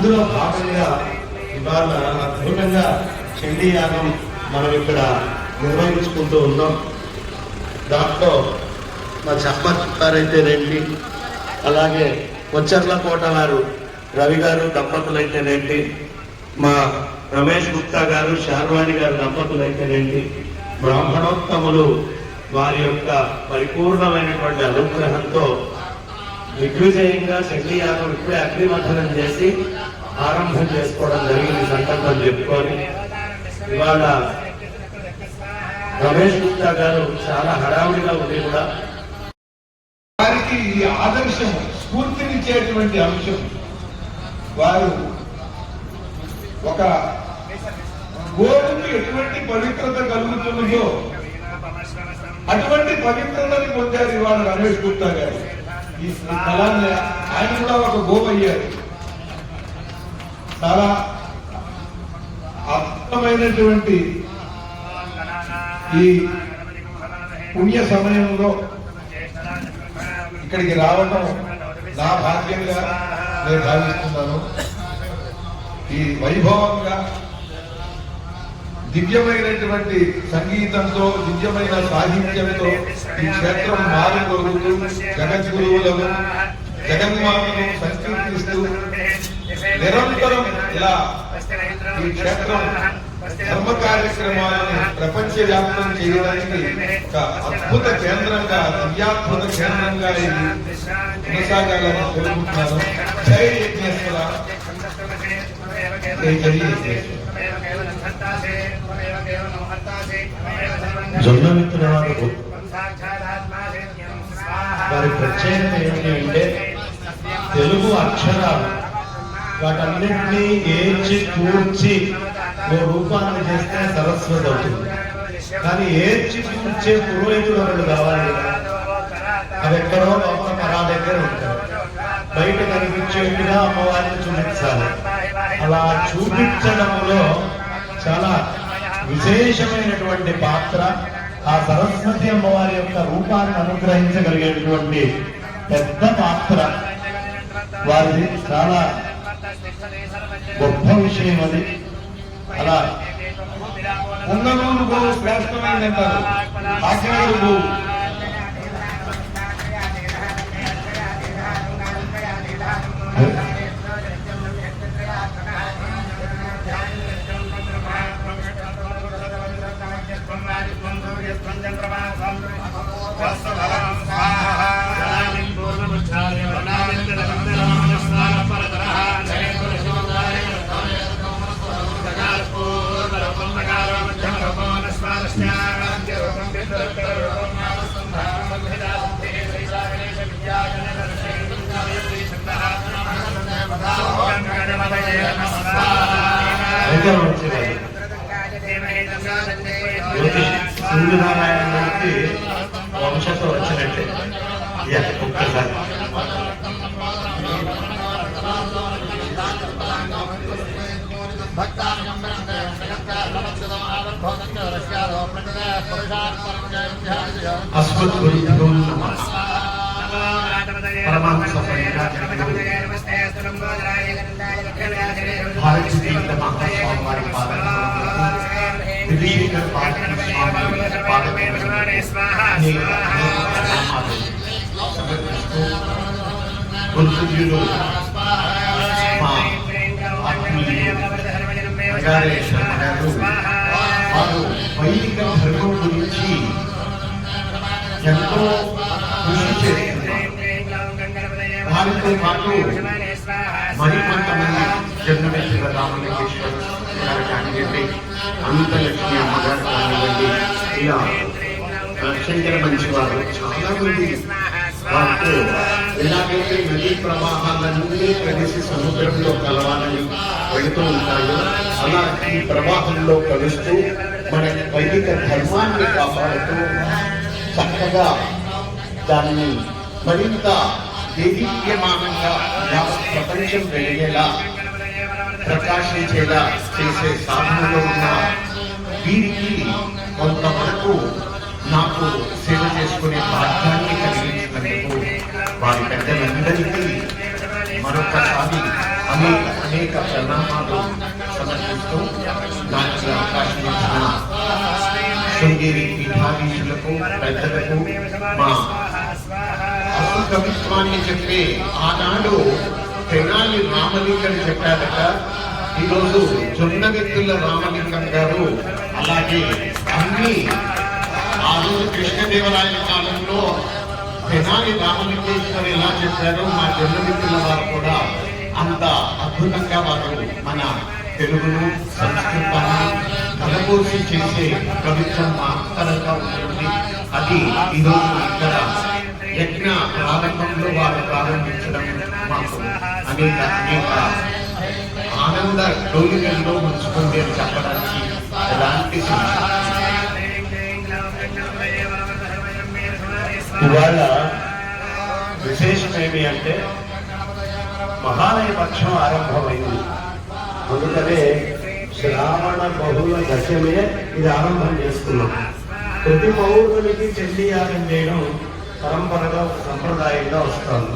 అందులో భాగంగా ఇవాళ అద్భుతంగా చండీ యాగం మనం ఇక్కడ నిర్వహించుకుంటూ ఉన్నాం. దాంట్లో మా చెప్పారైతేనేంటి, అలాగే కొచ్చర్ల కోట వారు రవి గారు దంపతులైతేనేంటి, మా రమేష్ గుప్తా గారు శార్వాణి గారు దంపతులైతేనేంటి, బ్రాహ్మణోత్తములు వారి యొక్క పరిపూర్ణమైనటువంటి అనుగ్రహంతో దిగ్విజయంగా చండీ యాగం ఇప్పుడే అగ్నిమథనం చేసి ఆరంభం చేసుకోవడం జరిగింది. సంకల్పం చెప్పుకొని ఇవాళ రమేష్ గుప్తా గారు చాలా హడావుడిగా ఉంది కూడా వారికి ఈ ఆదర్శం స్ఫూర్తినిచ్చేటువంటి అంశం. వారు ఒక గోవుకి ఎటువంటి పవిత్రత కలుగుతున్నదో అటువంటి పవిత్రతని పొందారు ఇవాళ రమేష్ గుప్తా గారు. ఈ స్థలాన్ని ఆయన కూడా ఒక గోవు అయ్యారు. చాలా అద్భుతమైనటువంటి ఈ పుణ్య సమయంలో ఇక్కడికి రావడం నా భాగ్యంగా నేను భావిస్తున్నాను. ఈ వైభవంగా దివ్యమైనటువంటి సంగీతంతో, దివ్యమైన సాహిత్యంతో ఈ క్షేత్రం మారుమోగుతూ జగద్గురువులను, జగన్మాతను సంకీర్తిస్తూ నిరంతరం ఇలా ఈ క్షేత్రం ధర్మ కార్యక్రమాలను ప్రపంచవ్యాప్తం చేయడానికి ఒక అద్భుత కేంద్రంగా, దివ్యాద్భుత కేంద్రంగా ఇది కొనసాగాలని కోరుకుంటున్నాను. జై యజ్ఞేశ్వర, జై యజ్ఞేశ్వర. జొన్నమిత్రుల వారి ప్రత్యేకత ఏమిటి అంటే తెలుగు అక్షరాలు వాటన్నింటినీ ఏర్చి కూర్చి ఓ రూపాన్ని చేస్తే సరస్వతి అవుతుంది. కానీ ఏర్చి కూర్చే పురోహితుడు ఒకడు కావాలి కదా. అవి ఎక్కడో లోపల పరా దగ్గర ఉంటారు. బయట కనిపించేట్టుగా అమ్మవారిని చూపించాలి. అలా చూపించడంలో చాలా విశేషమైనటువంటి పాత్ర. ఆ సరస్వతి అమ్మవారి యొక్క రూపాన్ని అనుగ్రహించగలిగేటువంటి పెద్ద పాత్ర వారిది. చాలా గొప్ప విషయం అది. అలా ఉన్ననూరు గోవు శ్రేష్టమైందంటారు. ఆజ్ఞాడు గోవు సూర్యనారాయణకి వంశతో వచ్చినట్టే ఒక్కసారి అస్మద్గురుభ్యో నమః. పరమహంస భారతీ తీర్థ మహాస్వామి వారి గుర్తులు మా వారు వైదిక ధర్మం గురించి ఎంతో కృషి చేస్తున్నారు. వారితో పాటు మరికొంతమంది జన్మవేశ్వర రామలింగేశ్వర గారు కానివ్వండి, అనంతలక్ష్మి అమ్మగారు కానివ్వండి, ఇలా శంకర మంచి వారు చాలా మంది వారితో ఎలాగైతే నదీ ప్రవాహాలన్నీ కలిసి సముద్రంలో కలవాలని వెళుతూ ఉంటాయో అలా ఈ ప్రవాహంలో కలుస్తూ మన వైదిక ధర్మాన్ని కాపాడుతూ చక్కగా దాన్ని మరింత దేదీప్యమానంగా ప్రపంచం వెలిగేలా ప్రకాశించేలా చేసే సాధనలో ఉన్న వీరికి కొంతవరకు నాకు సేవ చేసుకునే భాగ్యాన్ని కలిగించినందుకు వారి పెద్దలందరికీ మరొకసారి అనేక ప్రణామాలు సమర్పిస్తూ నాకు అవకాశం ఇచ్చిన శృంగేరి పీఠాధీశులకు పెద్దలకు మా అసలు కవిత్వాన్ని చెప్పే ఆనాడు తెనాలి రామలింగం చెప్పారట. ఈరోజు జొన్నగెత్తుల రామలింగం గారు అలాగే అన్ని ఆ రోజు కృష్ణదేవరాయల కాలంలో తెనాలి రామలింగేశ్వరు ఎలా చెప్పారో మా జొన్నగెత్తుల వారు కూడా అంత అద్భుతంగా వారు మన తెలుగును సంస్కృతాన్ని కలబోసి చేసే కవిత్వం మహత్తరంగా ఉంటుంది. అది ఈరోజు ఇక్కడ యజ్ఞ ప్రారంభంలో వారు ప్రారంభించడం మాకు అనేక ఆనంద డోలికల్లో ముంచుకుంది అని చెప్పడానికి ఎలాంటి ఇవాళ విశేషం ఏమి అంటే మహాలయ పక్షం ఆరంభమైంది. అందుకనే శ్రావణ బహుళ దశమే ఇది ఆరంభం చేసుకున్నాం. ప్రతి పౌరునికి చెల్లి యాగం చేయడం పరంపరగా ఒక సంప్రదాయంగా వస్తుంది.